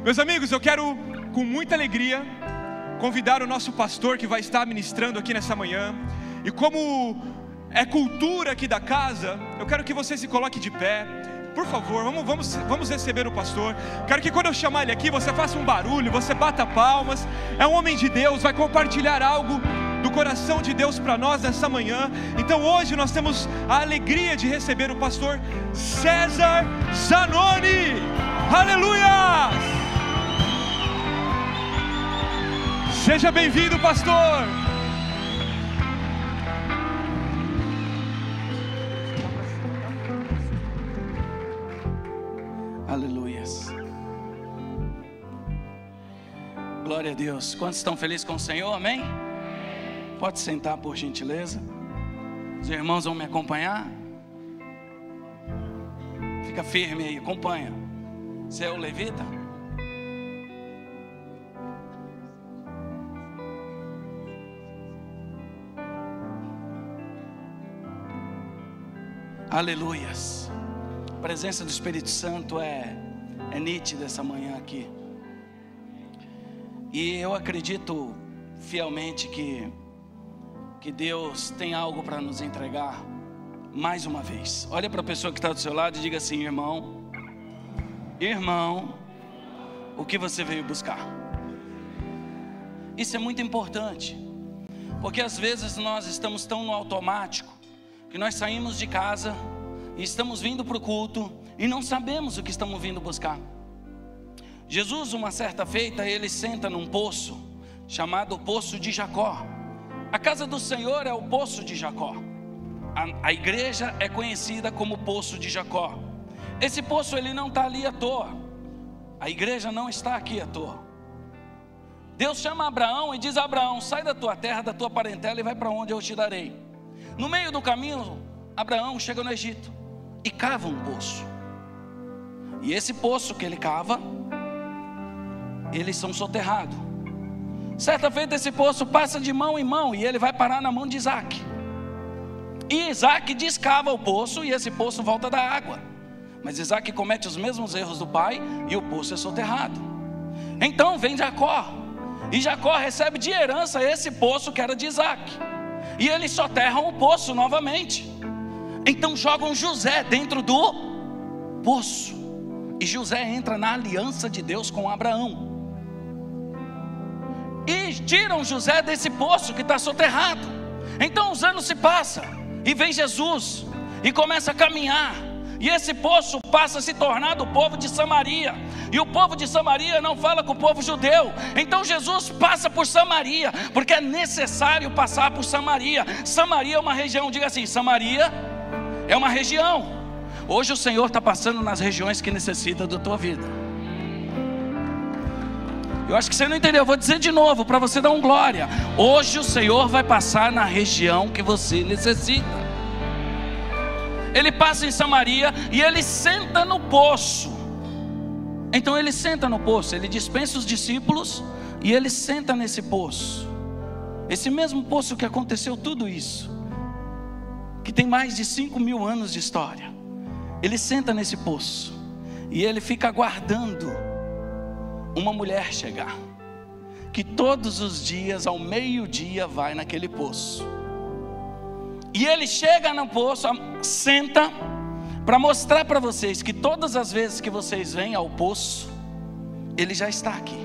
Meus amigos, eu quero com muita alegria convidar o nosso pastor que vai estar ministrando aqui nessa manhã. E como é cultura aqui da casa, eu quero que você se coloque de pé. Por favor, vamos receber o pastor. Quero que quando eu chamar ele aqui, você faça um barulho, você bata palmas. É um homem de Deus, vai compartilhar algo do coração de Deus para nós nessa manhã. Então hoje nós temos a alegria de receber o pastor César Zanoni. Aleluia! Seja bem-vindo, pastor. Aleluias. Glória a Deus. Quantos estão felizes com o Senhor? Amém? Pode sentar, por gentileza. Os irmãos vão me acompanhar. Fica firme aí, acompanha. Você é o levita? Aleluias. A presença do Espírito Santo é nítida essa manhã aqui. E eu acredito fielmente que Deus tem algo para nos entregar mais uma vez. Olha para a pessoa que está do seu lado e diga assim: irmão, o que você veio buscar? Isso é muito importante, porque às vezes nós estamos tão no automático que nós saímos de casa e estamos vindo para o culto e não sabemos o que estamos vindo buscar. Jesus, uma certa feita, ele senta num poço chamado Poço de Jacó. A casa do Senhor é o Poço de Jacó. A igreja é conhecida como Poço de Jacó. Esse poço ele não está ali à toa. A igreja não está aqui à toa. Deus chama Abraão e diz: Abraão, sai da tua terra, da tua parentela e vai para onde eu te darei. No meio do caminho, Abraão chega no Egito e cava um poço. E esse poço que ele cava, eles são soterrados. Certa feita esse poço passa de mão em mão e ele vai parar na mão de Isaac. E Isaac descava o poço e esse poço volta da água. Mas Isaac comete os mesmos erros do pai e o poço é soterrado. Então vem Jacó, e Jacó recebe de herança esse poço que era de Isaac. E eles soterram o poço novamente. Então jogam José dentro do poço. E José entra na aliança de Deus com Abraão. E tiram José desse poço que está soterrado. Então os anos se passam e vem Jesus e começa a caminhar. E esse poço passa a se tornar do povo de Samaria. E o povo de Samaria não fala com o povo judeu. Então Jesus passa por Samaria, porque é necessário passar por Samaria. Samaria é uma região, diga assim: Samaria é uma região. Hoje o Senhor está passando nas regiões que necessitam da tua vida. Eu acho que você não entendeu, eu vou dizer de novo para você dar um glória. Hoje o Senhor vai passar na região que você necessita. Ele passa em Samaria e ele senta no poço. Então ele senta no poço, ele dispensa os discípulos e ele senta nesse poço. Esse mesmo poço que aconteceu tudo isso, que tem mais de 5.000 anos de história. Ele senta nesse poço e ele fica aguardando uma mulher chegar, que todos os dias ao meio-dia vai naquele poço. E ele chega no poço, senta, para mostrar para vocês que todas as vezes que vocês vêm ao poço, ele já está aqui.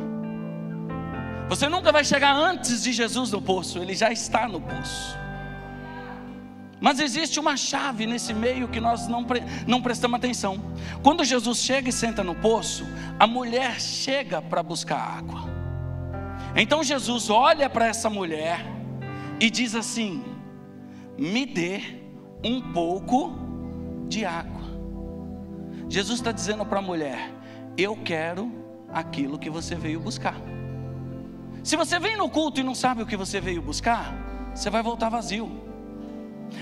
Você nunca vai chegar antes de Jesus no poço, ele já está no poço. Mas existe uma chave nesse meio que nós não prestamos atenção. Quando Jesus chega e senta no poço, a mulher chega para buscar água. Então Jesus olha para essa mulher e diz assim: me dê um pouco de água. Jesus está dizendo para a mulher: eu quero aquilo que você veio buscar. Se você vem no culto e não sabe o que você veio buscar, você vai voltar vazio.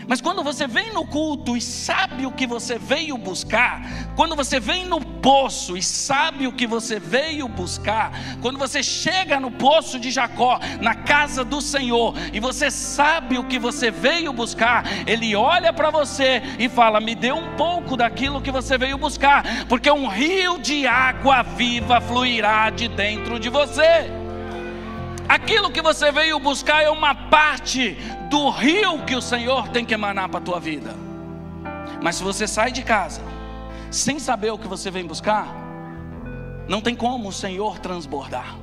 Mas quando você vem no culto e sabe o que você veio buscar, quando você vem no poço e sabe o que você veio buscar, quando você chega no poço de Jacó, na casa do Senhor, e você sabe o que você veio buscar, Ele olha para você e fala: me dê um pouco daquilo que você veio buscar, porque um rio de água viva fluirá de dentro de você. Aquilo que você veio buscar é uma parte do rio que o Senhor tem que emanar para a tua vida. Mas se você sai de casa sem saber o que você vem buscar, não tem como o Senhor transbordar.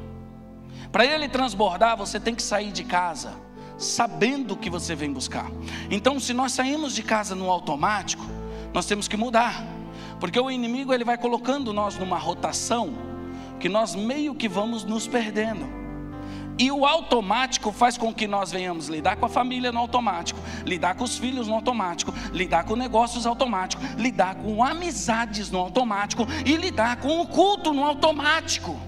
Para Ele transbordar, você tem que sair de casa sabendo o que você vem buscar. Então, se nós saímos de casa no automático, nós temos que mudar, porque o inimigo ele vai colocando nós numa rotação que nós meio que vamos nos perdendo. E o automático faz com que nós venhamos lidar com a família no automático, lidar com os filhos no automático, lidar com negócios automático, lidar com amizades no automático e lidar com o culto no automático.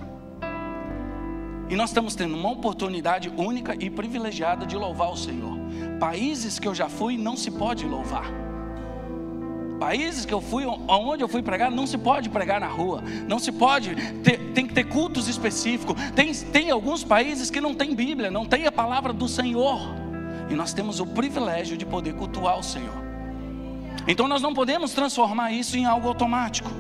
E nós estamos tendo uma oportunidade única e privilegiada de louvar o Senhor. Países que eu já fui, não se pode louvar. Países que eu fui, onde eu fui pregar, não se pode pregar na rua, não se pode, tem que ter cultos específicos. Tem alguns países que não tem Bíblia, não tem a palavra do Senhor, e nós temos o privilégio de poder cultuar o Senhor. Então nós não podemos transformar isso em algo automático,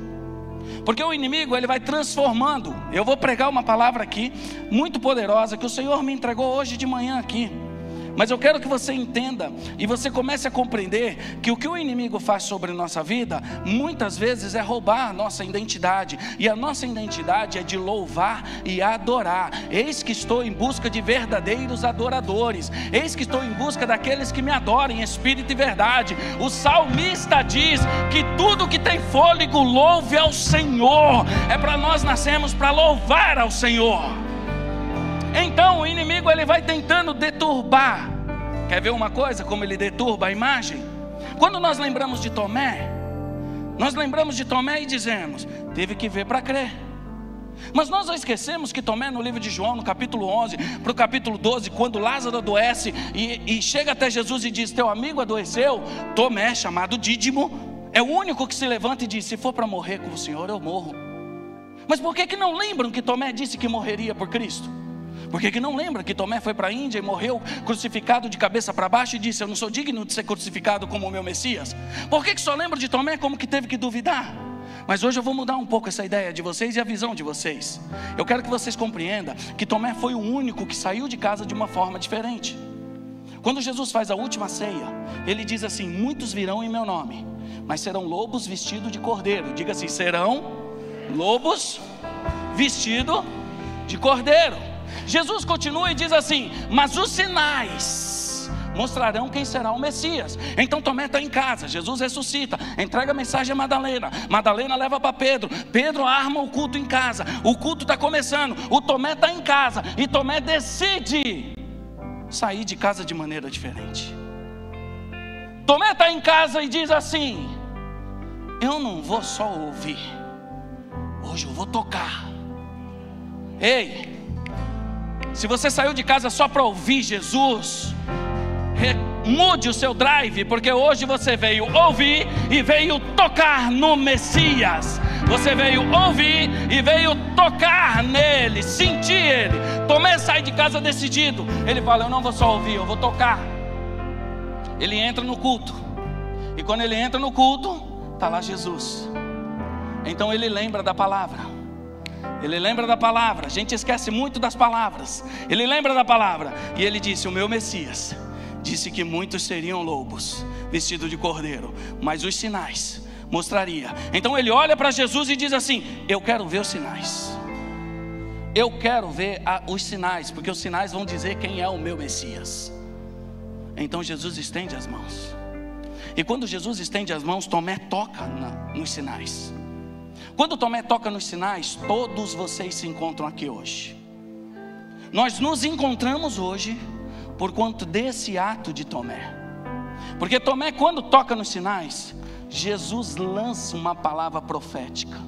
porque o inimigo ele vai transformando. Eu vou pregar uma palavra aqui muito poderosa que o Senhor me entregou hoje de manhã aqui. Mas eu quero que você entenda e você comece a compreender que o que o inimigo faz sobre a nossa vida, muitas vezes é roubar a nossa identidade. E a nossa identidade é de louvar e adorar. Eis que estou em busca de verdadeiros adoradores. Eis que estou em busca daqueles que me adorem em espírito e verdade. O salmista diz que tudo que tem fôlego louve ao Senhor. É para nós nascermos para louvar ao Senhor. Então o inimigo ele vai tentando deturbar. Quer ver uma coisa como ele deturba a imagem? Quando nós lembramos de Tomé, nós lembramos de Tomé e dizemos: teve que ver para crer. Mas nós não esquecemos que Tomé, no livro de João, no capítulo 11 para o capítulo 12, quando Lázaro adoece e chega até Jesus e diz: teu amigo adoeceu, Tomé, chamado Dídimo, é o único que se levanta e diz: se for para morrer com o Senhor, eu morro. Mas por que não lembram que Tomé disse que morreria por Cristo? Por que não lembra que Tomé foi para a Índia e morreu crucificado de cabeça para baixo e disse: eu não sou digno de ser crucificado como o meu Messias? Por que só lembra de Tomé como que teve que duvidar? Mas hoje eu vou mudar um pouco essa ideia de vocês e a visão de vocês. Eu quero que vocês compreendam que Tomé foi o único que saiu de casa de uma forma diferente. Quando Jesus faz a última ceia, ele diz assim: muitos virão em meu nome, mas serão lobos vestidos de cordeiro. Diga assim: serão lobos vestidos de cordeiro. Jesus continua e diz assim: mas os sinais mostrarão quem será o Messias. Então Tomé está em casa, Jesus ressuscita, entrega a mensagem a Madalena, Madalena leva para Pedro, Pedro arma o culto em casa, o culto está começando, o Tomé está em casa, e Tomé decide sair de casa de maneira diferente. Tomé está em casa e diz assim: eu não vou só ouvir, hoje eu vou tocar. Ei, se você saiu de casa só para ouvir Jesus, mude o seu drive, porque hoje você veio ouvir e veio tocar no Messias. Você veio ouvir e veio tocar nele, sentir ele. Tomé sai de casa decidido. Ele fala: eu não vou só ouvir, eu vou tocar. Ele entra no culto, e quando ele entra no culto, está lá Jesus. Então ele lembra da palavra. Ele lembra da palavra. A gente esquece muito das palavras. Ele lembra da palavra e ele disse: o meu Messias disse que muitos seriam lobos vestidos de cordeiro, mas os sinais mostraria. Então ele olha para Jesus e diz assim: eu quero ver os sinais. Eu quero ver os sinais, porque os sinais vão dizer quem é o meu Messias. Então Jesus estende as mãos, e quando Jesus estende as mãos, Tomé toca nos sinais. Quando Tomé toca nos sinais, todos vocês se encontram aqui hoje. Nós nos encontramos hoje por conta desse ato de Tomé. Porque Tomé, quando toca nos sinais, Jesus lança uma palavra profética.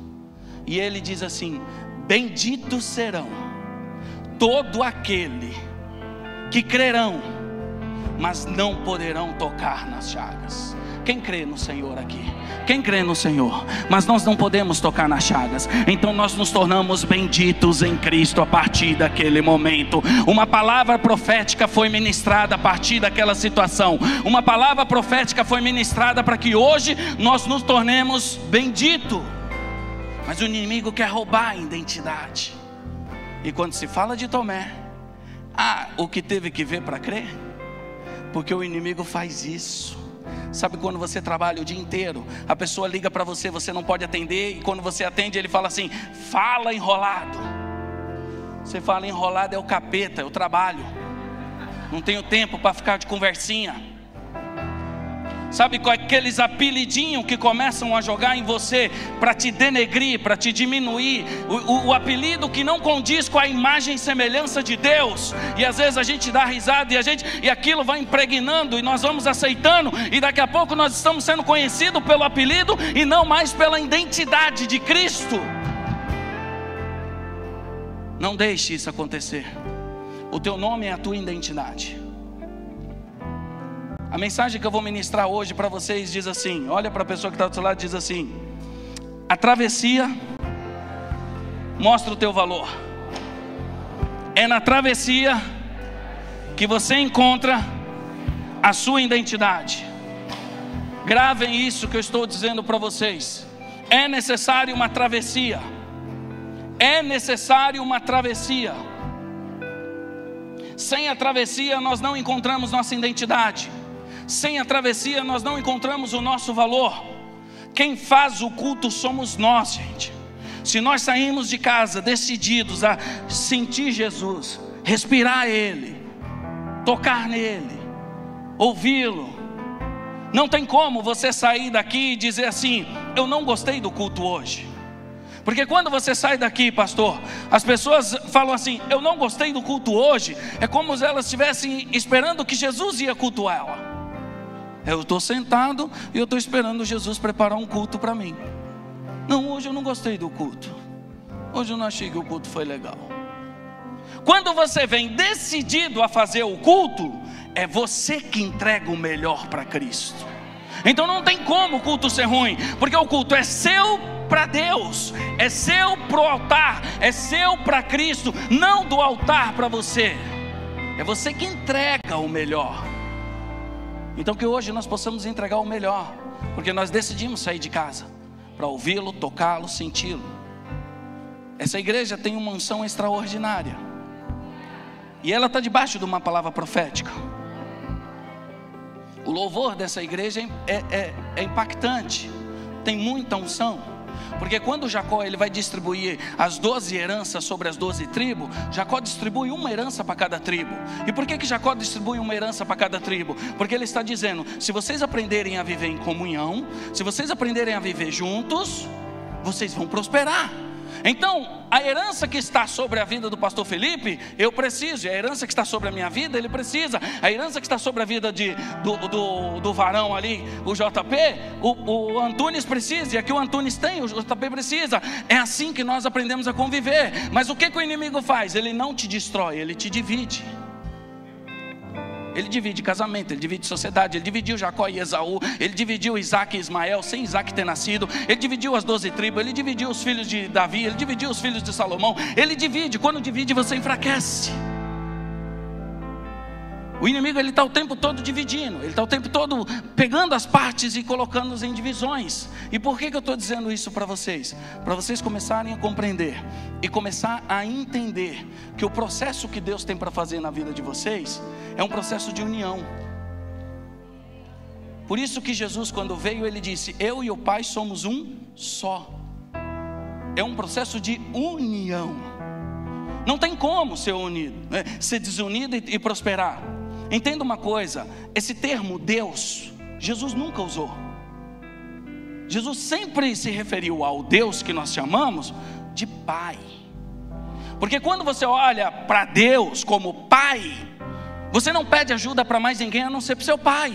E ele diz assim: benditos serão todo aquele que crerão, mas não poderão tocar nas chagas. Quem crê no Senhor aqui? Quem crê no Senhor? Mas nós não podemos tocar nas chagas. Então nós nos tornamos benditos em Cristo a partir daquele momento. Uma palavra profética foi ministrada a partir daquela situação. Uma palavra profética foi ministrada para que hoje nós nos tornemos benditos. Mas o inimigo quer roubar a identidade. E quando se fala de Tomé, o que teve que ver para crer? Porque o inimigo faz isso. Sabe quando você trabalha o dia inteiro, a pessoa liga para você, você não pode atender, e quando você atende ele fala assim: fala enrolado. Você fala enrolado é o capeta, eu trabalho, não tenho tempo para ficar de conversinha. Sabe, com aqueles apelidinhos que começam a jogar em você para te denegrir, para te diminuir, o apelido que não condiz com a imagem e semelhança de Deus. E às vezes a gente dá risada e aquilo vai impregnando e nós vamos aceitando, e daqui a pouco nós estamos sendo conhecidos pelo apelido e não mais pela identidade de Cristo. Não deixe isso acontecer. O teu nome é a tua identidade. A mensagem que eu vou ministrar hoje para vocês diz assim: olha para a pessoa que está do seu lado e diz assim: a travessia mostra o teu valor. É na travessia que você encontra a sua identidade. Gravem isso que eu estou dizendo para vocês. É necessário uma travessia. É necessário uma travessia. Sem a travessia nós não encontramos nossa identidade. Sem a travessia nós não encontramos o nosso valor. Quem faz o culto somos nós, gente. Se nós sairmos de casa decididos a sentir Jesus, respirar Ele, tocar nele, ouvi-lo, não tem como você sair daqui e dizer assim: eu não gostei do culto hoje. Porque quando você sai daqui, pastor, as pessoas falam assim: eu não gostei do culto hoje. É como se elas estivessem esperando que Jesus ia cultuar ela. Eu estou sentado e eu estou esperando Jesus preparar um culto para mim. Não, hoje eu não gostei do culto. Hoje eu não achei que o culto foi legal. Quando você vem decidido a fazer o culto, é você que entrega o melhor para Cristo. Então não tem como o culto ser ruim, porque o culto é seu para Deus, é seu para o altar, é seu para Cristo, não do altar para você. É você que entrega o melhor. Então que hoje nós possamos entregar o melhor, porque nós decidimos sair de casa para ouvi-lo, tocá-lo, senti-lo. Essa igreja tem uma unção extraordinária, e ela está debaixo de uma palavra profética. O louvor dessa igreja é impactante, tem muita unção. Porque quando Jacó ele vai distribuir as 12 heranças sobre as 12 tribos, Jacó distribui uma herança para cada tribo. E por que Jacó distribui uma herança para cada tribo? Porque ele está dizendo: se vocês aprenderem a viver em comunhão, se vocês aprenderem a viver juntos, vocês vão prosperar. Então, a herança que está sobre a vida do pastor Felipe, eu preciso. E a herança que está sobre a minha vida, ele precisa. A herança que está sobre a vida do varão ali, o JP, o Antunes precisa. E aqui o Antunes tem, o JP precisa. É assim que nós aprendemos a conviver. Mas o que o inimigo faz? Ele não te destrói, ele te divide. Ele divide casamento, ele divide sociedade. Ele dividiu Jacó e Esaú, ele dividiu Isaac e Ismael sem Isaac ter nascido. Ele dividiu as 12 tribos, ele dividiu os filhos de Davi, ele dividiu os filhos de Salomão. Ele divide, quando divide você enfraquece. O inimigo ele está o tempo todo dividindo, ele está o tempo todo pegando as partes e colocando-as em divisões. E por que eu estou dizendo isso para vocês? Para vocês começarem a compreender e começar a entender que o processo que Deus tem para fazer na vida de vocês é um processo de união. Por isso que Jesus, quando veio, ele disse: eu e o Pai somos um só. É um processo de união. Não tem como ser unido, ser desunido e prosperar. Entenda uma coisa: esse termo Deus, Jesus nunca usou. Jesus sempre se referiu ao Deus que nós chamamos de Pai. Porque quando você olha para Deus como Pai, você não pede ajuda para mais ninguém a não ser para o seu pai.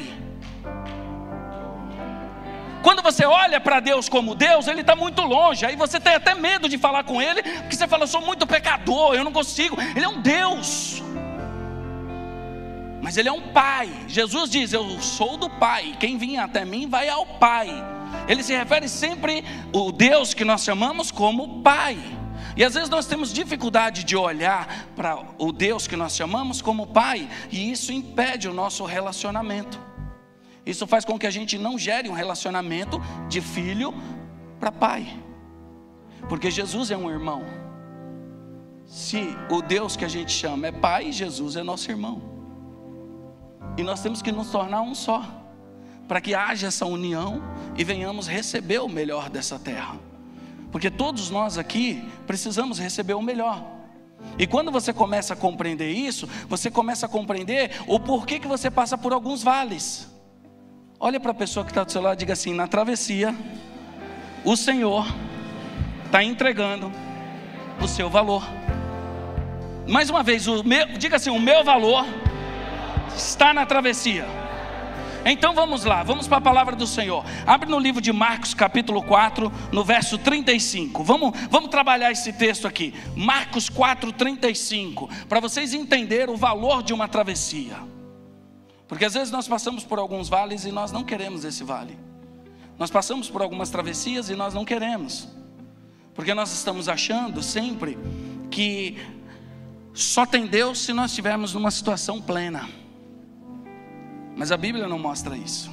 Quando você olha para Deus como Deus, Ele está muito longe. Aí você tem até medo de falar com Ele, porque você fala: eu sou muito pecador, eu não consigo. Ele é um Deus. mas Ele é um Pai. Jesus diz: eu sou do Pai, quem vinha até mim vai ao Pai. Ele se refere sempre o Deus que nós chamamos como Pai. E às vezes nós temos dificuldade de olhar para o Deus que nós chamamos como Pai, e isso impede o nosso relacionamento. Isso faz com que a gente não gere um relacionamento de filho para pai, porque Jesus é um irmão. Se o Deus que a gente chama é Pai, Jesus é nosso irmão, e nós temos que nos tornar um só, para que haja essa união e venhamos receber o melhor dessa terra. Porque todos nós aqui precisamos receber o melhor. E quando você começa a compreender isso, você começa a compreender o porquê que você passa por alguns vales. Olha para a pessoa que está do seu lado e diga assim: na travessia, o Senhor está entregando o seu valor. Mais uma vez, diga assim: o meu valor está na travessia. Então vamos lá, vamos para a palavra do Senhor. Abre no livro de Marcos capítulo 4, no verso 35. Vamos trabalhar esse texto aqui. Marcos 4, 35, para vocês entenderem o valor de uma travessia. Porque às vezes nós passamos por alguns vales e nós não queremos esse vale. Nós passamos por algumas travessias e nós não queremos, porque nós estamos achando sempre que só tem Deus se nós estivermos numa situação plena. Mas a Bíblia não mostra isso.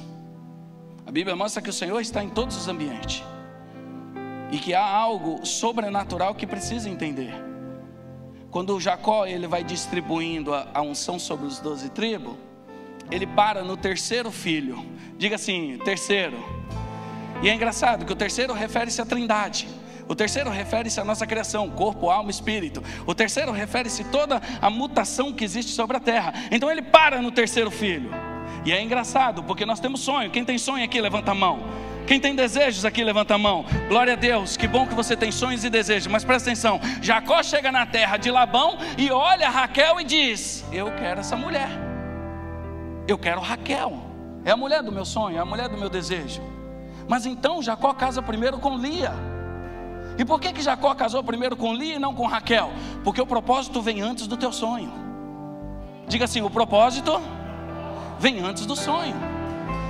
A Bíblia mostra que o Senhor está em todos os ambientes, e que há algo sobrenatural que precisa entender. Quando o Jacó ele vai distribuindo a unção sobre os 12 tribos, ele para no terceiro filho. Diga assim: terceiro. E é engraçado que o terceiro refere-se à Trindade. O terceiro refere-se à nossa criação, corpo, alma e espírito. O terceiro refere-se a toda a mutação que existe sobre a terra. Então ele para no terceiro filho. E é engraçado, porque nós temos sonho. Quem tem sonho aqui, levanta a mão. Quem tem desejos aqui, levanta a mão. Glória a Deus, que bom que você tem sonhos e desejos. Mas presta atenção, Jacó chega na terra de Labão e olha Raquel e diz: eu quero essa mulher. Eu quero Raquel. É a mulher do meu sonho, é a mulher do meu desejo. Mas então Jacó casa primeiro com Lia. E por que Jacó casou primeiro com Lia e não com Raquel? Porque o propósito vem antes do teu sonho. Diga assim: o propósito vem antes do sonho.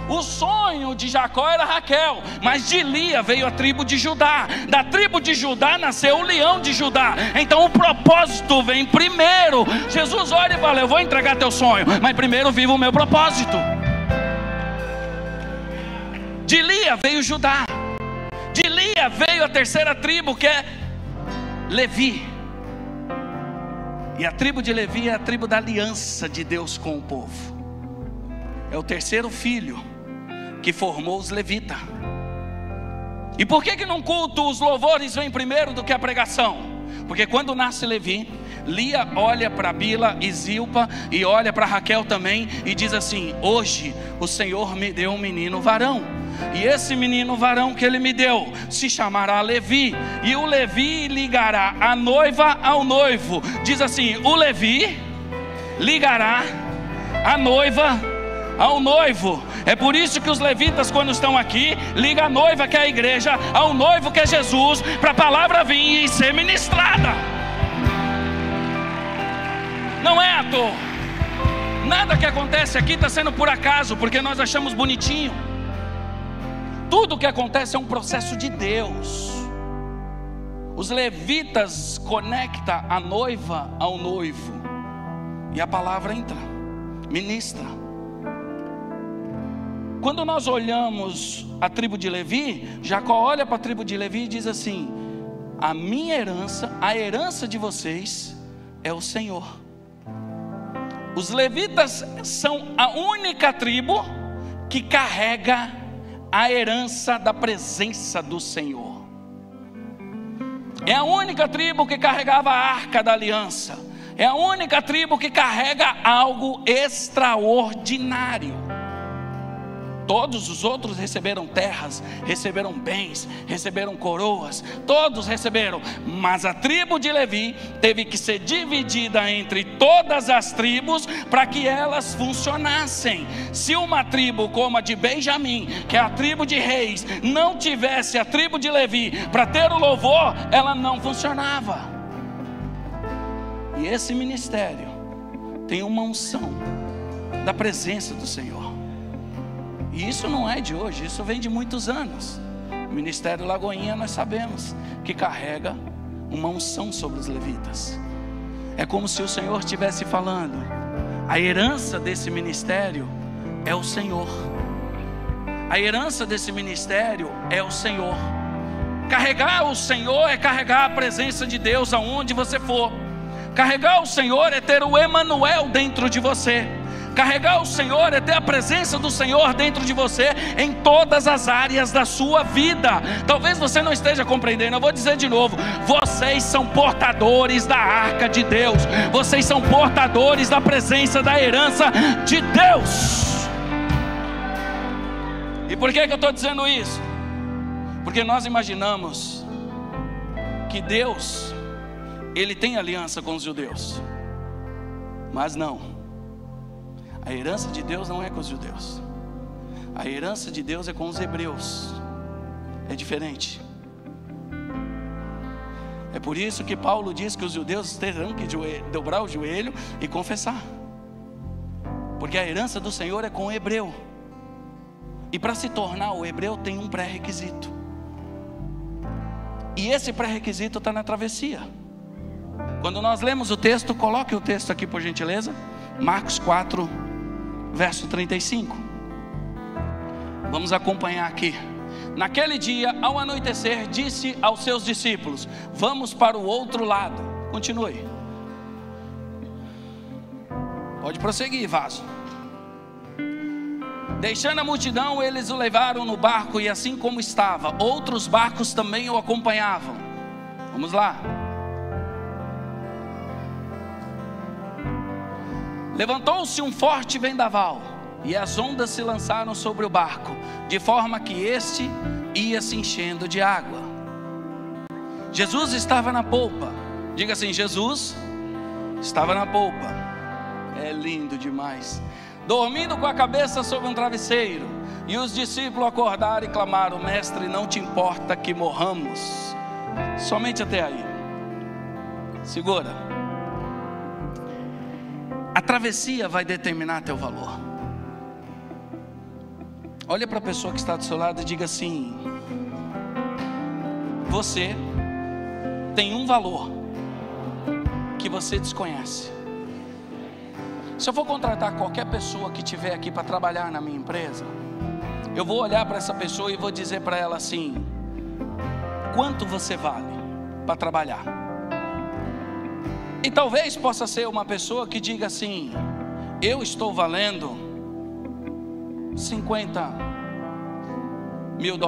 O sonho de Jacó era Raquel, mas de Lia veio a tribo de Judá. Da tribo de Judá nasceu o leão de Judá. Então o propósito vem primeiro. Jesus olha e fala: eu vou entregar teu sonho, mas primeiro viva o meu propósito. De Lia veio Judá. De Lia veio a terceira tribo, que é Levi. E a tribo de Levi é a tribo da aliança de Deus com o povo. É o terceiro filho que formou os levitas. E por que num culto os louvores vêm primeiro do que a pregação? Porque quando nasce Levi, Lia olha para Bila e Zilpa, e olha para Raquel também, e diz assim: hoje o Senhor me deu um menino varão, e esse menino varão que ele me deu se chamará Levi, e o Levi ligará a noiva ao noivo. Diz assim: o Levi ligará a noiva ao noivo. É por isso que os levitas, quando estão aqui, ligam a noiva, que é a igreja, ao noivo, que é Jesus, para a palavra vir e ser ministrada. Não é à toa. Nada que acontece aqui está sendo por acaso, porque nós achamos bonitinho. Tudo que acontece é um processo de Deus. Os levitas conectam a noiva ao noivo, e a palavra entra, ministra. Quando nós olhamos a tribo de Levi, Jacó olha para a tribo de Levi e diz assim: a minha herança, a herança de vocês é o Senhor. Os levitas são a única tribo que carrega a herança da presença do Senhor. É a única tribo que carregava a arca da aliança. É a única tribo que carrega algo extraordinário. Todos os outros receberam terras, receberam bens, receberam coroas, todos receberam. Mas a tribo de Levi teve que ser dividida entre todas as tribos para que elas funcionassem. Se uma tribo como a de Benjamim, que é a tribo de reis, não tivesse a tribo de Levi para ter o louvor, ela não funcionava. E esse ministério tem uma unção da presença do Senhor. E isso não é de hoje, isso vem de muitos anos. O Ministério Lagoinha, nós sabemos que carrega uma unção sobre os levitas. É como se o Senhor estivesse falando: a herança desse ministério é o Senhor. A herança desse ministério é o Senhor. Carregar o Senhor é carregar a presença de Deus aonde você for. Carregar o Senhor é ter o Emanuel dentro de você. Carregar o Senhor é ter a presença do Senhor dentro de você em todas as áreas da sua vida. Talvez você não esteja compreendendo, eu vou dizer de novo: vocês são portadores da arca de Deus. Vocês são portadores da presença, da herança de Deus. E por que eu estou dizendo isso? Porque nós imaginamos que Deus, Ele tem aliança com os judeus. Mas não. A herança de Deus não é com os judeus. A herança de Deus é com os hebreus. É diferente. É por isso que Paulo diz que os judeus terão que dobrar o joelho e confessar. Porque a herança do Senhor é com o hebreu. E para se tornar o hebreu tem um pré-requisito. E esse pré-requisito está na travessia. Quando nós lemos o texto, coloque o texto aqui por gentileza. Marcos 4, verso 35. Vamos acompanhar aqui. Naquele dia, ao anoitecer, disse aos seus discípulos: vamos para o outro lado. Continue. Pode prosseguir, vaso. Deixando a multidão, eles o levaram no barco, e assim como estava, outros barcos também o acompanhavam. Vamos lá. Levantou-se um forte vendaval, e as ondas se lançaram sobre o barco, de forma que este ia se enchendo de água. Jesus estava na polpa. Diga assim: Jesus estava na polpa. É lindo demais. Dormindo com a cabeça sobre um travesseiro. E os discípulos acordaram e clamaram: mestre, não te importa que morramos? Somente até aí. Segura. A travessia vai determinar teu valor. Olha para a pessoa que está do seu lado e diga assim: você tem um valor que você desconhece. Se eu for contratar qualquer pessoa que estiver aqui para trabalhar na minha empresa, eu vou olhar para essa pessoa e vou dizer para ela assim: quanto você vale para trabalhar? E talvez possa ser uma pessoa que diga assim: eu estou valendo $50 mil.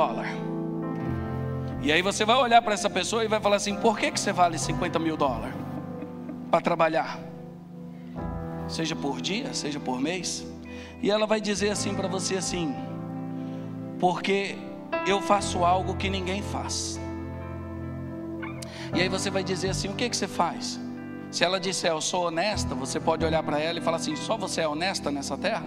E aí você vai olhar para essa pessoa e vai falar assim: por que você vale $50 mil para trabalhar? Seja por dia, seja por mês. E ela vai dizer assim para você assim: porque eu faço algo que ninguém faz. E aí você vai dizer assim: o que você faz? Se ela disser eu sou honesta, você pode olhar para ela e falar assim: só você é honesta nessa terra?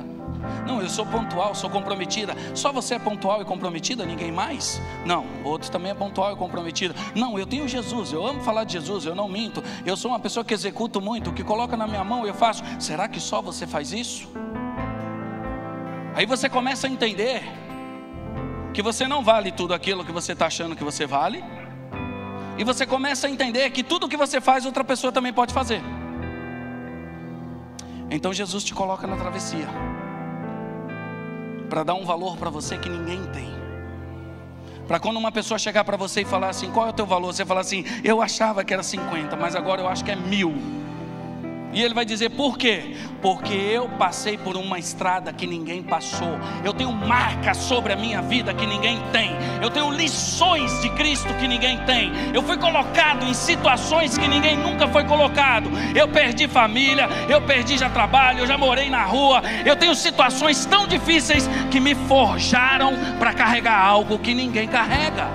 Não, eu sou pontual, sou comprometida. Só você é pontual e comprometida, ninguém mais? Não, outro também é pontual e comprometido. Não, eu tenho Jesus, eu amo falar de Jesus, eu não minto. Eu sou uma pessoa que executo muito, que coloca na minha mão eu faço. Será que só você faz isso? Aí você começa a entender que você não vale tudo aquilo que você está achando que você vale. E você começa a entender que tudo que você faz, outra pessoa também pode fazer. Então Jesus te coloca na travessia para dar um valor para você que ninguém tem. Para quando uma pessoa chegar para você e falar assim: qual é o teu valor? Você falar assim: eu achava que era 50, mas agora eu acho que é 1000. E ele vai dizer: por quê? Porque eu passei por uma estrada que ninguém passou. Eu tenho marcas sobre a minha vida que ninguém tem. Eu tenho lições de Cristo que ninguém tem. Eu fui colocado em situações que ninguém nunca foi colocado. Eu perdi família, eu perdi já trabalho, eu já morei na rua. Eu tenho situações tão difíceis que me forjaram para carregar algo que ninguém carrega.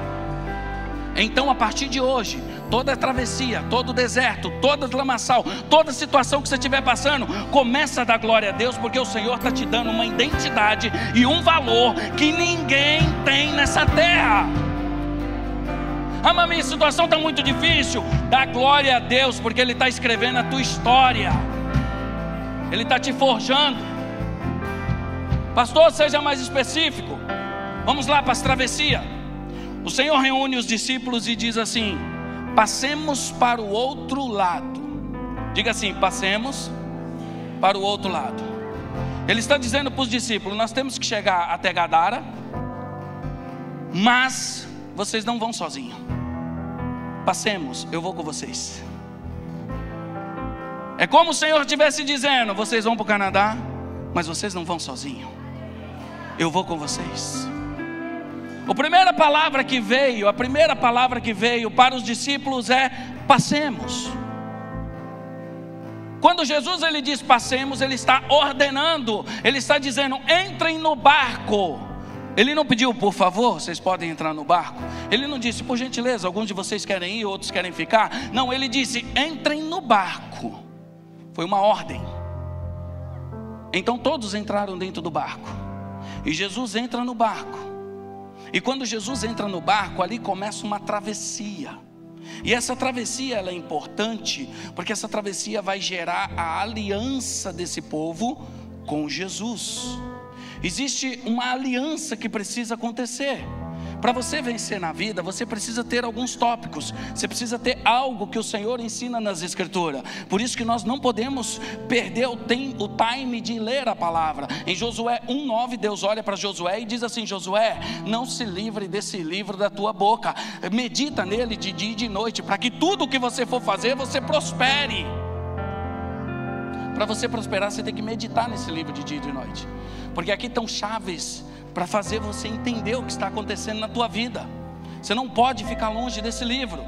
Então, a partir de hoje, toda travessia, todo deserto, toda lamaçal, toda situação que você estiver passando, começa a dar glória a Deus, porque o Senhor está te dando uma identidade e um valor que ninguém tem nessa terra. Ah, mas minha situação está muito difícil. Dá glória a Deus, porque Ele está escrevendo a tua história. Ele está te forjando. Pastor, seja mais específico. Vamos lá para as travessias. O Senhor reúne os discípulos e diz assim: passemos para o outro lado. Diga assim: passemos para o outro lado. Ele está dizendo para os discípulos: nós temos que chegar até Gadara, mas vocês não vão sozinhos. Passemos, eu vou com vocês. É como o Senhor estivesse dizendo: vocês vão para o Canadá, mas vocês não vão sozinhos. Eu vou com vocês. A primeira palavra que veio para os discípulos é: passemos. Quando Jesus ele diz passemos, ele está ordenando, ele está dizendo: entrem no barco. Ele não pediu por favor, vocês podem entrar no barco. Ele não disse por gentileza, alguns de vocês querem ir, outros querem ficar. Não, ele disse: entrem no barco. Foi uma ordem. Então todos entraram dentro do barco, e Jesus entra no barco. E quando Jesus entra no barco, ali começa uma travessia. E essa travessia ela é importante, porque essa travessia vai gerar a aliança desse povo com Jesus. Existe uma aliança que precisa acontecer. Para você vencer na vida, você precisa ter alguns tópicos. Você precisa ter algo que o Senhor ensina nas Escrituras. Por isso que nós não podemos perder o time de ler a palavra. Em Josué 1:9, Deus olha para Josué e diz assim: Josué, não se livre desse livro da tua boca. Medita nele de dia e de noite, para que tudo o que você for fazer, você prospere. Para você prosperar, você tem que meditar nesse livro de dia e de noite. Porque aqui estão chaves para fazer você entender o que está acontecendo na tua vida. Você não pode ficar longe desse livro.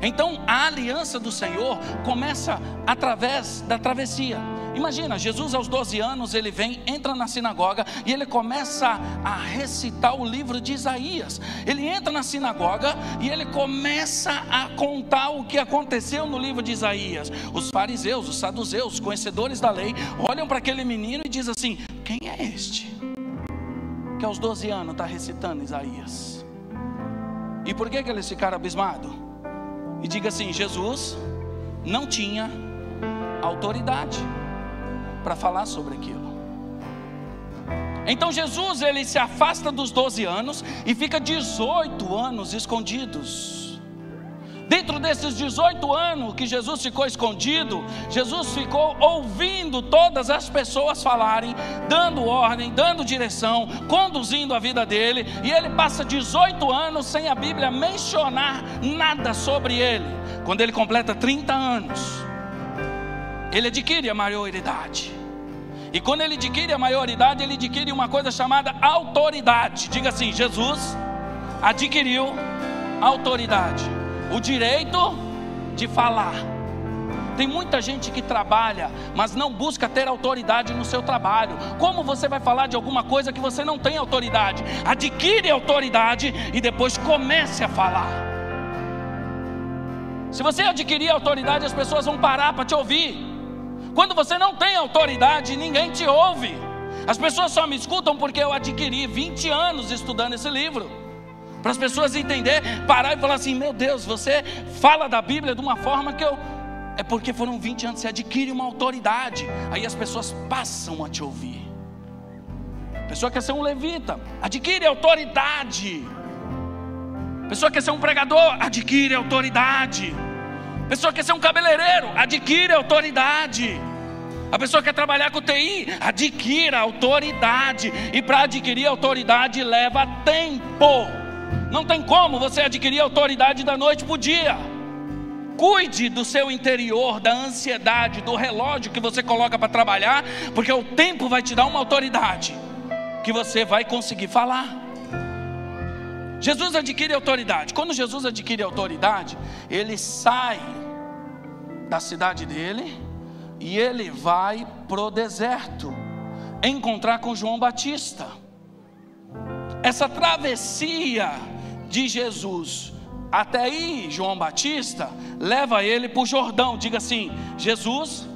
Então a aliança do Senhor começa através da travessia. Imagina, Jesus aos 12 anos, ele vem, entra na sinagoga e ele começa a recitar o livro de Isaías. Ele entra na sinagoga e ele começa a contar o que aconteceu no livro de Isaías. Os fariseus, os saduceus, os conhecedores da lei, olham para aquele menino e dizem assim: quem é este que aos 12 anos está recitando Isaías? E por que eles ficaram abismados? E diga assim: Jesus não tinha autoridade para falar sobre aquilo. Então Jesus ele se afasta dos 12 anos e fica 18 anos escondidos. Dentro desses 18 anos que Jesus ficou escondido, Jesus ficou ouvindo todas as pessoas falarem, dando ordem, dando direção, conduzindo a vida dele. E ele passa 18 anos sem a Bíblia mencionar nada sobre ele. Quando ele completa 30 anos, ele adquire a maioridade. E quando ele adquire a maioridade, ele adquire uma coisa chamada autoridade. Diga assim: Jesus adquiriu autoridade, o direito de falar. Tem muita gente que trabalha, mas não busca ter autoridade no seu trabalho. Como você vai falar de alguma coisa que você não tem autoridade? Adquire autoridade e depois comece a falar. Se você adquirir autoridade, as pessoas vão parar para te ouvir. Quando você não tem autoridade, ninguém te ouve. As pessoas só me escutam porque eu adquiri 20 anos estudando esse livro. Para as pessoas entenderem, parar e falar assim: meu Deus, você fala da Bíblia de uma forma que eu... É porque foram 20 anos, você adquire uma autoridade. Aí as pessoas passam a te ouvir. A pessoa quer ser um levita, adquire autoridade. A pessoa quer ser um pregador, adquire autoridade. A pessoa quer ser um cabeleireiro, adquire autoridade. A pessoa quer trabalhar com TI, adquira autoridade. E para adquirir autoridade leva tempo. Não tem como você adquirir autoridade da noite para o dia. Cuide do seu interior, da ansiedade, do relógio que você coloca para trabalhar, porque o tempo vai te dar uma autoridade que você vai conseguir falar. Jesus adquire autoridade. Quando Jesus adquire autoridade, ele sai da cidade dele e ele vai pro deserto encontrar com João Batista. Essa travessia de Jesus até aí, João Batista leva ele para o Jordão. Diga assim: Jesus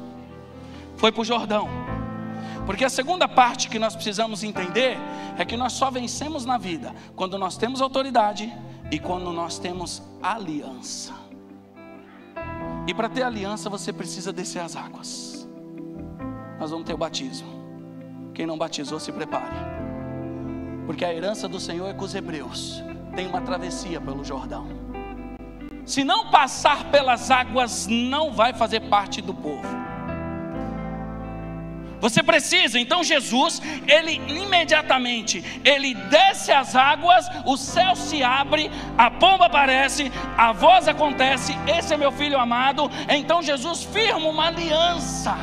foi para o Jordão. Porque a segunda parte que nós precisamos entender é que nós só vencemos na vida quando nós temos autoridade e quando nós temos aliança. E para ter aliança você precisa descer as águas. Nós vamos ter o batismo. quem não batizou se prepare, porque a herança do Senhor é com os hebreus. Tem uma travessia pelo Jordão. Se não passar pelas águas, não vai fazer parte do povo. Você precisa. Então Jesus, ele imediatamente, ele desce as águas, o céu se abre, a pomba aparece, a voz acontece: esse é meu filho amado. Então Jesus firma uma aliança.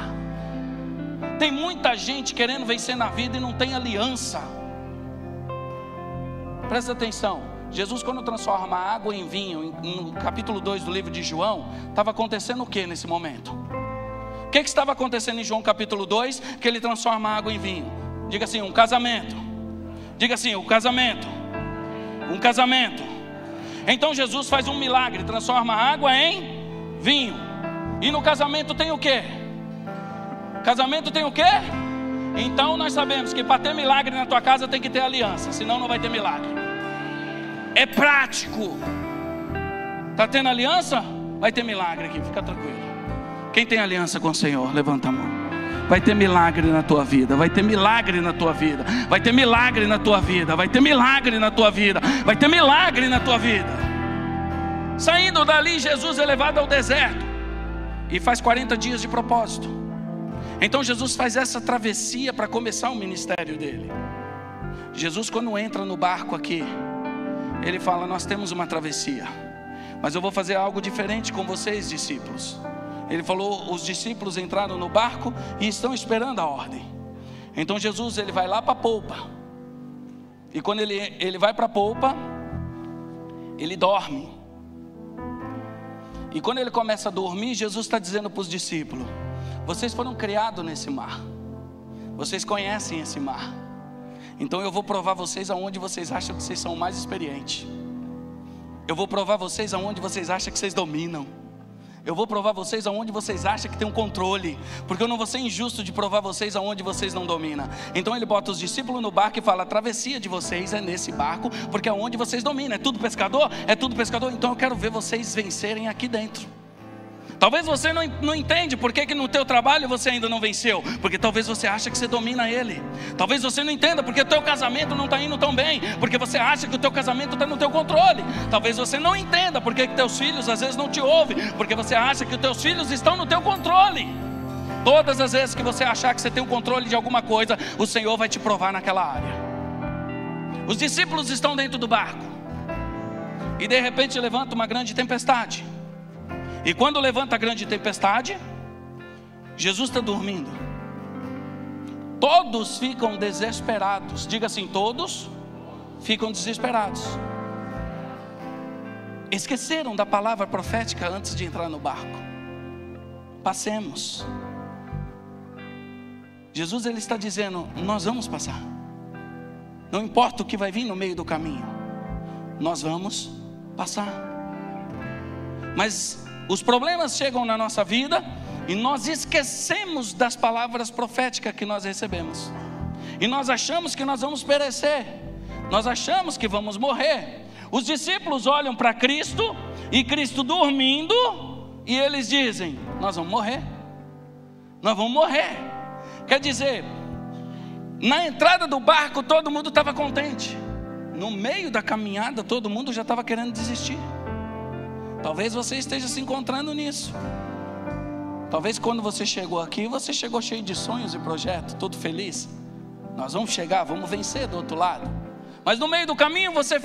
Tem muita gente querendo vencer na vida e não tem aliança. Presta atenção. Jesus, quando transforma a água em vinho, no capítulo 2 do livro de João, estava acontecendo o que nesse momento? O que estava acontecendo em João capítulo 2? Que ele transforma a água em vinho. Diga assim: um casamento. Diga assim: o casamento. Um casamento. Então Jesus faz um milagre, transforma a água em vinho. E no casamento tem o que? Casamento tem o que? Então nós sabemos que para ter milagre na tua casa tem que ter aliança, senão não vai ter milagre. É prático. Está tendo aliança? Vai ter milagre aqui, fica tranquilo. Quem tem aliança com o Senhor, levanta a mão. Vai ter milagre na tua vida. Vai ter milagre na tua vida. Vai ter milagre na tua vida. Vai ter milagre na tua vida. Vai ter milagre na tua vida. Saindo dali, Jesus é levado ao deserto e faz 40 dias de propósito. Então Jesus faz essa travessia para começar o ministério dele. Jesus, quando entra no barco aqui, ele fala: nós temos uma travessia, mas eu vou fazer algo diferente com vocês, discípulos. Ele falou: os discípulos entraram no barco e estão esperando a ordem. Então Jesus, ele vai lá para a polpa. E quando ele vai para a polpa, ele dorme. E quando ele começa a dormir, Jesus está dizendo para os discípulos: vocês foram criados nesse mar, vocês conhecem esse mar. Então eu vou provar vocês aonde vocês acham que vocês são mais experientes. Eu vou provar vocês aonde vocês acham que vocês dominam. Eu vou provar vocês aonde vocês acham que tem um controle, porque eu não vou ser injusto de provar vocês aonde vocês não dominam. Então ele bota os discípulos no barco e fala: a travessia de vocês é nesse barco, porque é onde vocês dominam. É tudo pescador? É tudo pescador. Então eu quero ver vocês vencerem aqui dentro. Talvez você não entende por que no teu trabalho você ainda não venceu, porque talvez você acha que você domina ele. Talvez você não entenda porque o teu casamento não está indo tão bem, porque você acha que o teu casamento está no teu controle. Talvez você não entenda porque teus filhos às vezes não te ouvem, porque você acha que os teus filhos estão no teu controle. Todas as vezes que você achar que você tem o controle de alguma coisa, o Senhor vai te provar naquela área. Os discípulos estão dentro do barco e de repente levanta uma grande tempestade. E quando levanta a grande tempestade, Jesus está dormindo. Todos ficam desesperados. Diga assim: todos ficam desesperados. Esqueceram da palavra profética antes de entrar no barco. Passemos. Jesus, ele está dizendo: nós vamos passar. Não importa o que vai vir no meio do caminho, nós vamos passar. Mas os problemas chegam na nossa vida e nós esquecemos das palavras proféticas que nós recebemos. E nós achamos que nós vamos perecer. Nós achamos que vamos morrer. Os discípulos olham para Cristo e Cristo dormindo e eles dizem: nós vamos morrer. Nós vamos morrer. Quer dizer, na entrada do barco todo mundo estava contente. No meio da caminhada todo mundo já estava querendo desistir. Talvez você esteja se encontrando nisso. Talvez quando você chegou aqui, você chegou cheio de sonhos e projetos, todo feliz. Nós vamos chegar, vamos vencer do outro lado. Mas no meio do caminho, você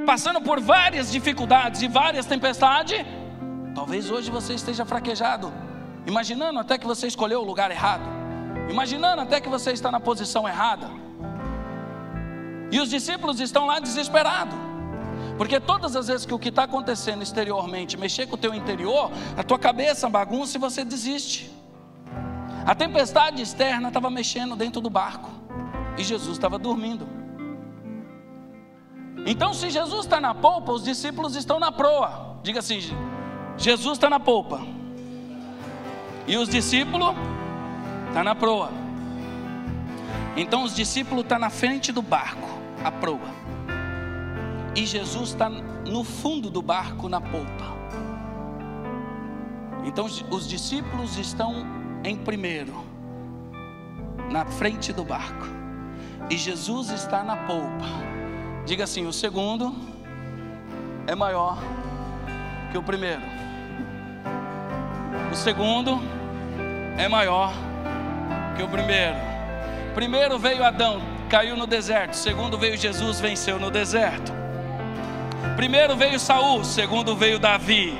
passando por várias dificuldades e várias tempestades, talvez hoje você esteja fraquejado, imaginando até que você escolheu o lugar errado, imaginando até que você está na posição errada. E os discípulos estão lá desesperados. Porque todas as vezes que o que está acontecendo exteriormente mexer com o teu interior, a tua cabeça bagunça e você desiste. A tempestade externa estava mexendo dentro do barco e Jesus estava dormindo. Então, se Jesus está na polpa, os discípulos estão na proa. Diga assim: Jesus está na polpa e os discípulos estão na proa. Então os discípulos estão na frente do barco, a proa, e Jesus está no fundo do barco, na polpa. Então os discípulos estão em primeiro, na frente do barco. e Jesus está na polpa. Diga assim: o segundo é maior que o primeiro. O segundo é maior que o primeiro. Primeiro veio Adão, caiu no deserto. Segundo veio Jesus, venceu no deserto. Primeiro veio Saul, segundo veio Davi.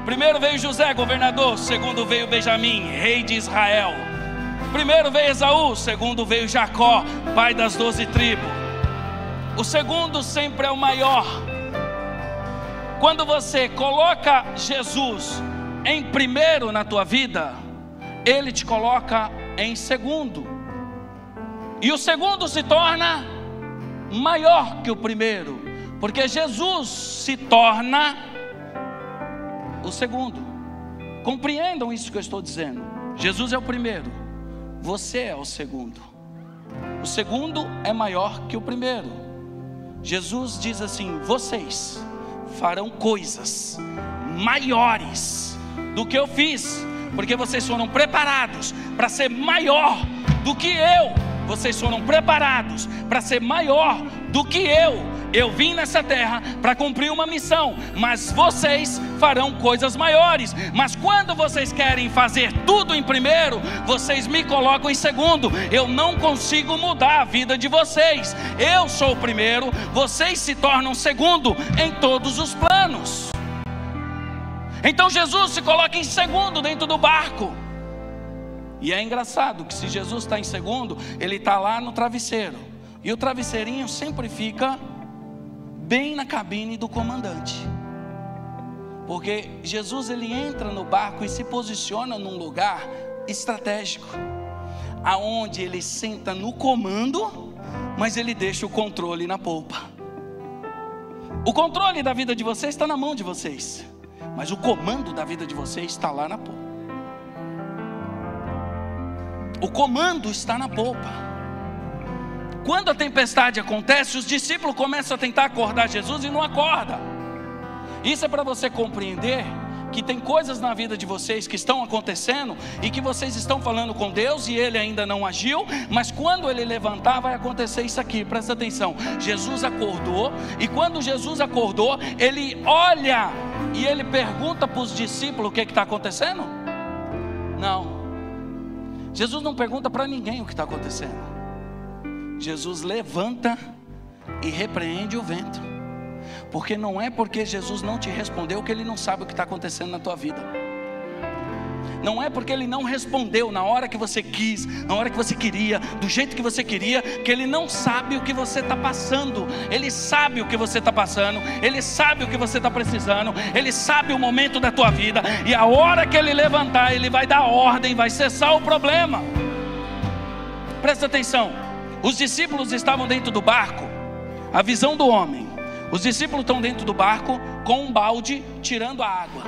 Primeiro veio José, governador. Segundo veio Benjamim, rei de Israel. Primeiro veio Esaú, segundo veio Jacó, pai das 12 tribos. O segundo sempre é o maior. Quando você coloca Jesus em primeiro na tua vida, Ele te coloca em segundo. E o segundo se torna maior que o primeiro, porque Jesus se torna o segundo. Compreendam isso que eu estou dizendo. Jesus é o primeiro, você é o segundo. O segundo é maior que o primeiro. Jesus diz assim: vocês farão coisas maiores do que eu fiz, porque vocês foram preparados para ser maior do que eu. Vocês foram preparados para ser maior do que eu. Eu vim nessa terra para cumprir uma missão, mas vocês farão coisas maiores. Mas quando vocês querem fazer tudo em primeiro, vocês me colocam em segundo. Eu não consigo mudar a vida de vocês. Eu sou o primeiro, vocês se tornam segundo em todos os planos. Então Jesus se coloca em segundo dentro do barco. E é engraçado que se Jesus está em segundo, Ele está lá no travesseiro, e o travesseirinho sempre fica bem na cabine do comandante, porque Jesus ele entra no barco e se posiciona num lugar estratégico, aonde Ele senta no comando, mas Ele deixa o controle na polpa. O controle da vida de vocês está na mão de vocês, mas o comando da vida de vocês está lá na polpa. O comando está na polpa. Quando a tempestade acontece, os discípulos começam a tentar acordar Jesus e não acorda. Isso é para você compreender que tem coisas na vida de vocês que estão acontecendo e que vocês estão falando com Deus e Ele ainda não agiu, mas quando Ele levantar vai acontecer isso aqui. Presta atenção, Jesus acordou, e quando Jesus acordou, Ele olha e Ele pergunta para os discípulos o que está acontecendo? Não, Jesus não pergunta para ninguém o que está acontecendo. Jesus levanta e repreende o vento, porque não é porque Jesus não te respondeu que Ele não sabe o que está acontecendo na tua vida. Não é porque Ele não respondeu na hora que você quis, na hora que você queria, do jeito que você queria, que Ele não sabe o que você está passando. Ele sabe o que você está passando, Ele sabe o que você está precisando, Ele sabe o momento da tua vida, e a hora que Ele levantar, Ele vai dar ordem, vai cessar o problema. Presta atenção, os discípulos estavam dentro do barco, a visão do homem. Os discípulos estão dentro do barco com um balde tirando a água.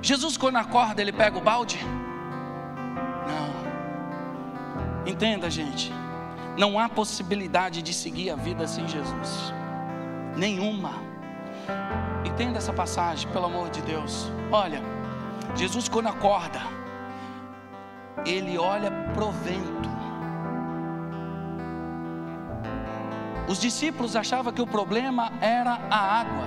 Jesus, quando acorda, Ele pega o balde? Não. Entenda, gente, não há possibilidade de seguir a vida sem Jesus, nenhuma. Entenda essa passagem, pelo amor de Deus. Olha, Jesus quando acorda, Ele olha pro vento. Os discípulos achavam que o problema era a água,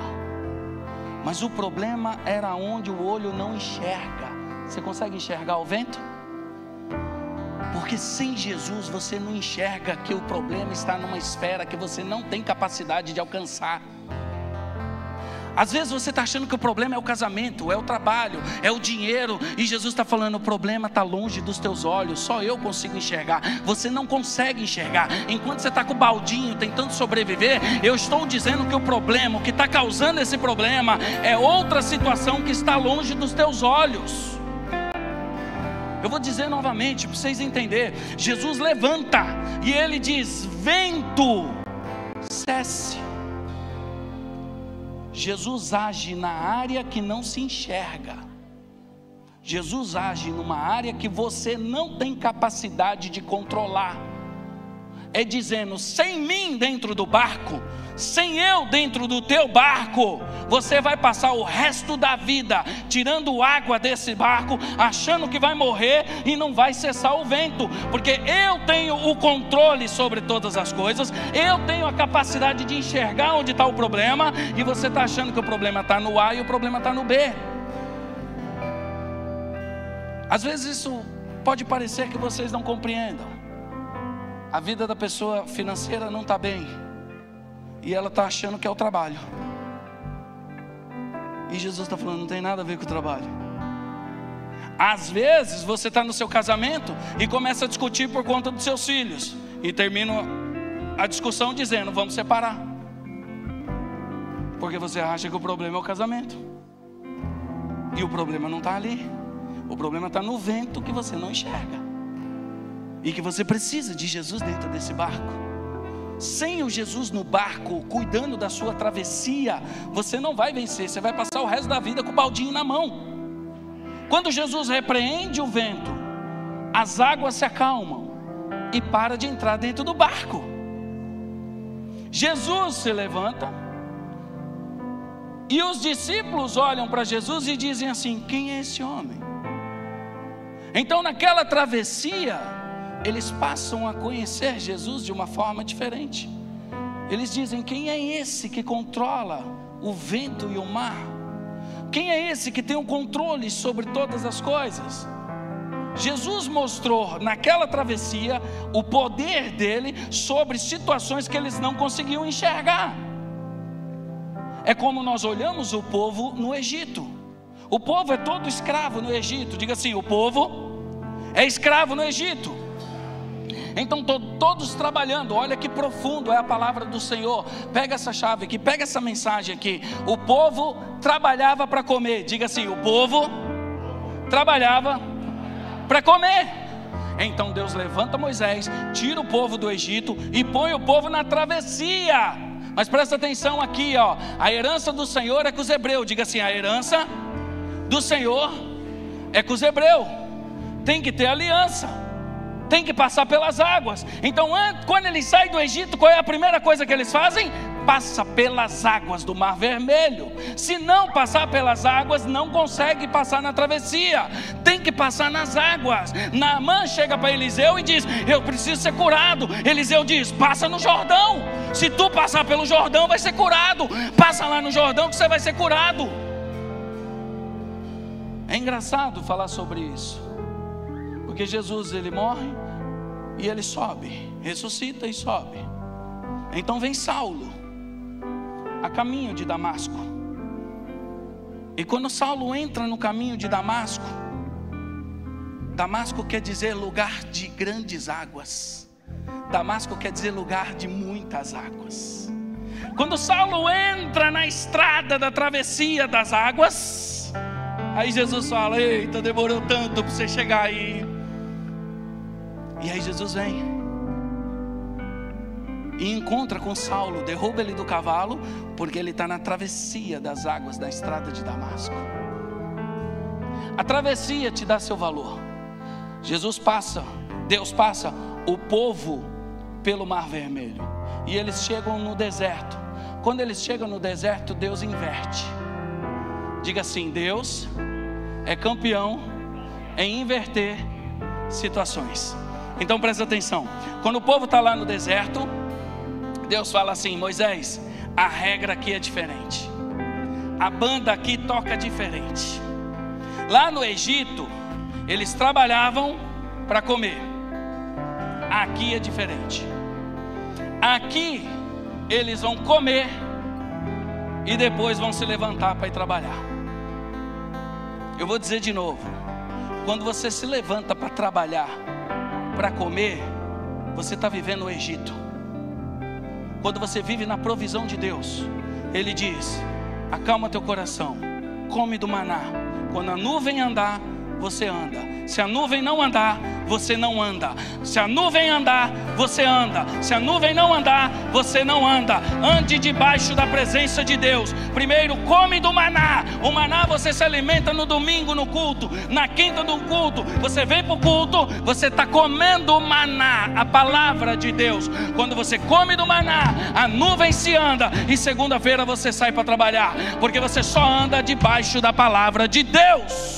mas o problema era onde o olho não enxerga. Você consegue enxergar o vento? Porque sem Jesus você não enxerga que o problema está numa esfera que você não tem capacidade de alcançar. Às vezes você está achando que o problema é o casamento, é o trabalho, é o dinheiro, e Jesus está falando: o problema está longe dos teus olhos, só eu consigo enxergar. Você não consegue enxergar. Enquanto você está com o baldinho tentando sobreviver, eu estou dizendo que o problema, o que está causando esse problema, é outra situação que está longe dos teus olhos. Eu vou dizer novamente para vocês entenderem. Jesus levanta e Ele diz: vento, cesse. Jesus age na área que não se enxerga. Jesus age numa área que você não tem capacidade de controlar. É dizendo: sem mim dentro do barco, sem eu dentro do teu barco, você vai passar o resto da vida tirando água desse barco, achando que vai morrer e não vai cessar o vento, porque eu tenho o controle sobre todas as coisas, eu tenho a capacidade de enxergar onde está o problema, e você está achando que o problema está no A e o problema está no B. Às vezes isso pode parecer que vocês não compreendam. A vida da pessoa financeira não está bem, e ela está achando que é o trabalho. E Jesus está falando, não tem nada a ver com o trabalho. Às vezes você está no seu casamento e começa a discutir por conta dos seus filhos, e termina a discussão dizendo, vamos separar, porque você acha que o problema é o casamento, e o problema não está ali. O problema está no vento que você não enxerga, e que você precisa de Jesus dentro desse barco. Sem o Jesus no barco, cuidando da sua travessia, você não vai vencer, você vai passar o resto da vida com o baldinho na mão. Quando Jesus repreende o vento, as águas se acalmam e para de entrar dentro do barco. Jesus se levanta, e os discípulos olham para Jesus e dizem assim, quem é esse homem? Então naquela travessia, eles passam a conhecer Jesus de uma forma diferente. Eles dizem, quem é esse que controla o vento e o mar? Quem é esse que tem o controle sobre todas as coisas? Jesus mostrou naquela travessia o poder dele sobre situações que eles não conseguiam enxergar. É como nós olhamos o povo no Egito. O povo é todo escravo no Egito. Diga assim, o povo é escravo no Egito. Então todos trabalhando. Olha que profundo é a palavra do Senhor. Pega essa chave aqui, pega essa mensagem aqui. O povo trabalhava para comer. Diga assim, o povo trabalhava para comer. Então Deus levanta Moisés, tira o povo do Egito e põe o povo na travessia. Mas presta atenção aqui, ó. A herança do Senhor é com os hebreus. Diga assim, a herança do Senhor é com os hebreus. Tem que ter aliança, tem que passar pelas águas. Então quando eles saem do Egito, qual é a primeira coisa que eles fazem? Passa pelas águas do Mar Vermelho. Se não passar pelas águas, não consegue passar na travessia. Tem que passar nas águas. Naamã chega para Eliseu e diz, eu preciso ser curado. Eliseu diz, passa no Jordão. Se tu passar pelo Jordão, vai ser curado. Passa lá no Jordão que você vai ser curado. É engraçado falar sobre isso, porque Jesus, ele morre e ele sobe, ressuscita e sobe. Então vem Saulo a caminho de Damasco. E quando Saulo entra no caminho de Damasco, Damasco quer dizer lugar de grandes águas. Damasco quer dizer lugar de muitas águas. Quando Saulo entra na estrada da travessia das águas, aí Jesus fala, eita, demorou tanto para você chegar aí. E aí Jesus vem e encontra com Saulo, derruba ele do cavalo, porque ele está na travessia das águas da estrada de Damasco. A travessia te dá seu valor. Deus passa o povo pelo Mar Vermelho, e eles chegam no deserto. Quando eles chegam no deserto, Deus inverte. Diga assim, Deus é campeão em inverter situações. Então presta atenção, quando o povo está lá no deserto, Deus fala assim, Moisés, a regra aqui é diferente, a banda aqui toca diferente. Lá no Egito, eles trabalhavam para comer, aqui é diferente. Aqui eles vão comer e depois vão se levantar para ir trabalhar. Eu vou dizer de novo, quando você se levanta para trabalhar, para comer, você está vivendo o Egito. Quando você vive na provisão de Deus, Ele diz, acalma teu coração, come do maná. Quando a nuvem andar, você anda. Se a nuvem não andar, você não anda. Se a nuvem andar, você anda. Se a nuvem não andar, você não anda. Ande debaixo da presença de Deus. Primeiro, come do maná. O maná você se alimenta no domingo no culto, na quinta no culto. Você vem para o culto, você está comendo o maná, a palavra de Deus. Quando você come do maná, a nuvem se anda, e segunda-feira você sai para trabalhar, porque você só anda debaixo da palavra de Deus.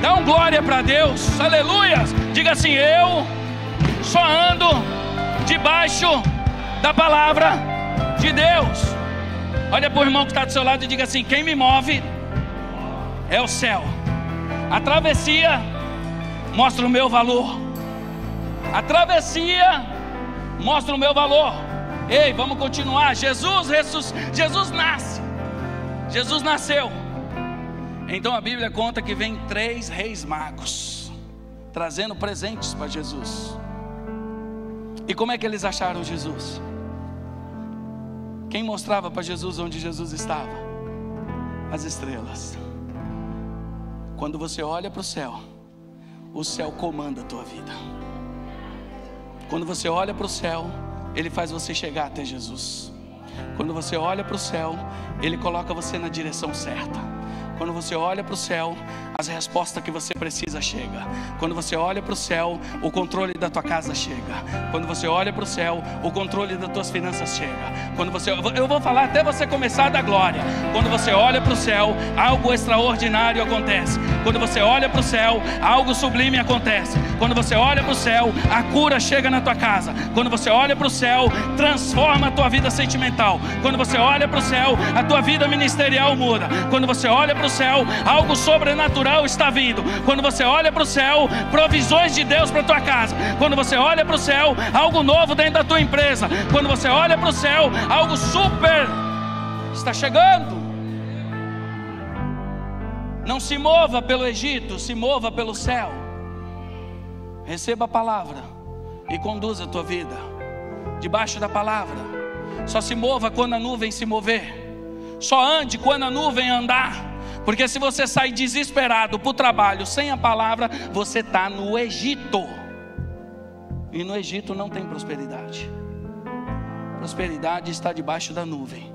Dá um glória para Deus, aleluias. Diga assim: eu só ando debaixo da palavra de Deus. Olha para o irmão que está do seu lado e diga assim: quem me move é o céu. A travessia mostra o meu valor. A travessia mostra o meu valor. Ei, vamos continuar. Jesus nasce. Jesus nasceu. Então a Bíblia conta que vem 3 reis magos trazendo presentes para Jesus. E como é que eles acharam Jesus? Quem mostrava para Jesus onde Jesus estava? As estrelas. Quando você olha para o céu comanda a tua vida. Quando você olha para o céu, ele faz você chegar até Jesus. Quando você olha para o céu, ele coloca você na direção certa. Quando você olha para o céu, as respostas que você precisa chegam. Quando você olha para o céu, o controle da tua casa chega. Quando você olha para o céu, o controle das tuas finanças chega. Eu vou falar até você começar a dar glória. Quando você olha para o céu, algo extraordinário acontece. Quando você olha para o céu, algo sublime acontece. Quando você olha para o céu, a cura chega na tua casa. Quando você olha para o céu, transforma a tua vida sentimental. Quando você olha para o céu, a tua vida ministerial muda. Quando você olha para o céu, algo sobrenatural está vindo. Quando você olha para o céu, provisões de Deus para a tua casa. Quando você olha para o céu, algo novo dentro da tua empresa. Quando você olha para o céu, algo super está chegando. Não se mova pelo Egito, se mova pelo céu. Receba a palavra e conduza a tua vida debaixo da palavra. Só se mova quando a nuvem se mover. Só ande quando a nuvem andar. Porque se você sair desesperado para o trabalho sem a palavra, você está no Egito. E no Egito não tem prosperidade. Prosperidade está debaixo da nuvem.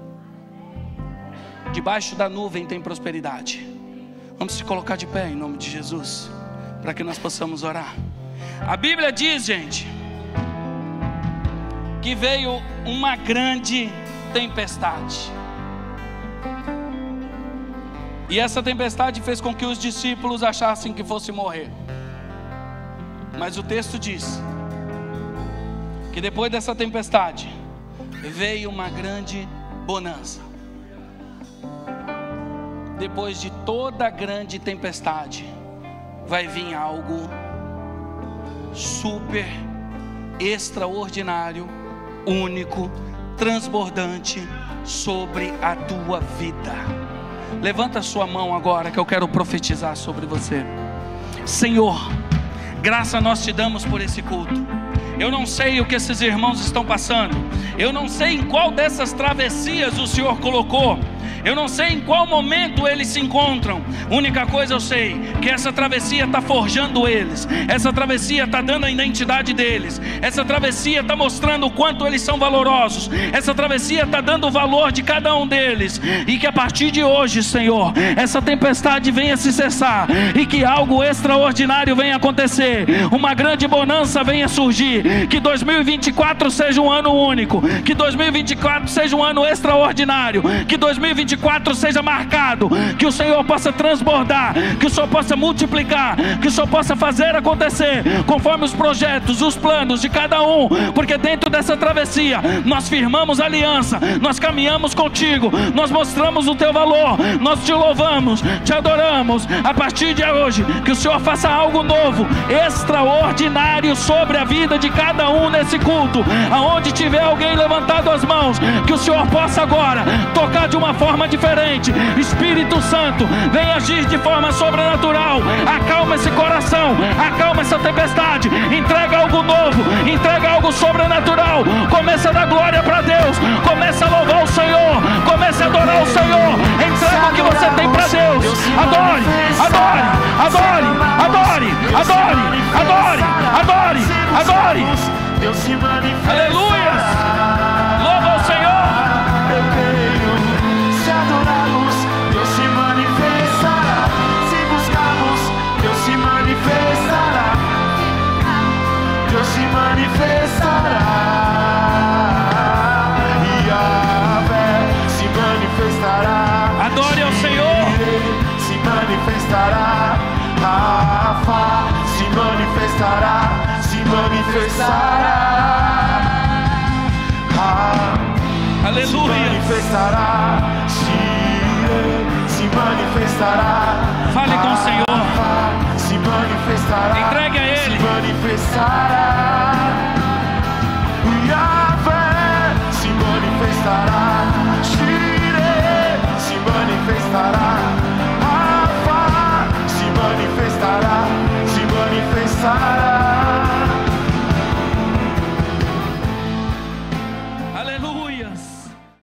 Debaixo da nuvem tem prosperidade. Vamos se colocar de pé em nome de Jesus, para que nós possamos orar. A Bíblia diz, gente, que veio uma grande tempestade. E essa tempestade fez com que os discípulos achassem que fosse morrer. Mas o texto diz que depois dessa tempestade veio uma grande bonança. Depois de toda grande tempestade vai vir algo super extraordinário, único, transbordante sobre a tua vida. Levanta a sua mão agora que eu quero profetizar sobre você. Senhor, graça nós te damos por esse culto. Eu não sei o que esses irmãos estão passando. Eu não sei em qual dessas travessias o Senhor colocou. Eu não sei em qual momento eles se encontram. Única coisa eu sei, que essa travessia está forjando eles. Essa travessia está dando a identidade deles. Essa travessia está mostrando o quanto eles são valorosos. Essa travessia está dando o valor de cada um deles. E que a partir de hoje, Senhor, essa tempestade venha se cessar. E que algo extraordinário venha acontecer. Uma grande bonança venha surgir. Que 2024 seja um ano único. Que 2024 seja um ano extraordinário. Que 2024 seja marcado, que o Senhor possa transbordar, que o Senhor possa multiplicar, que o Senhor possa fazer acontecer, conforme os projetos, os planos de cada um, porque dentro dessa travessia, nós firmamos aliança, nós caminhamos contigo, nós mostramos o teu valor, nós te louvamos, te adoramos, a partir de hoje, que o Senhor faça algo novo, extraordinário sobre a vida de cada um nesse culto, aonde tiver alguém levantado as mãos, que o Senhor possa agora tocar de uma forma diferente. Espírito Santo, vem agir de forma sobrenatural. Acalma esse coração, acalma essa tempestade, entrega algo novo, entrega algo sobrenatural. Começa a dar glória para Deus, começa a louvar o Senhor, começa a adorar o Senhor, entrega o que você te manifesta.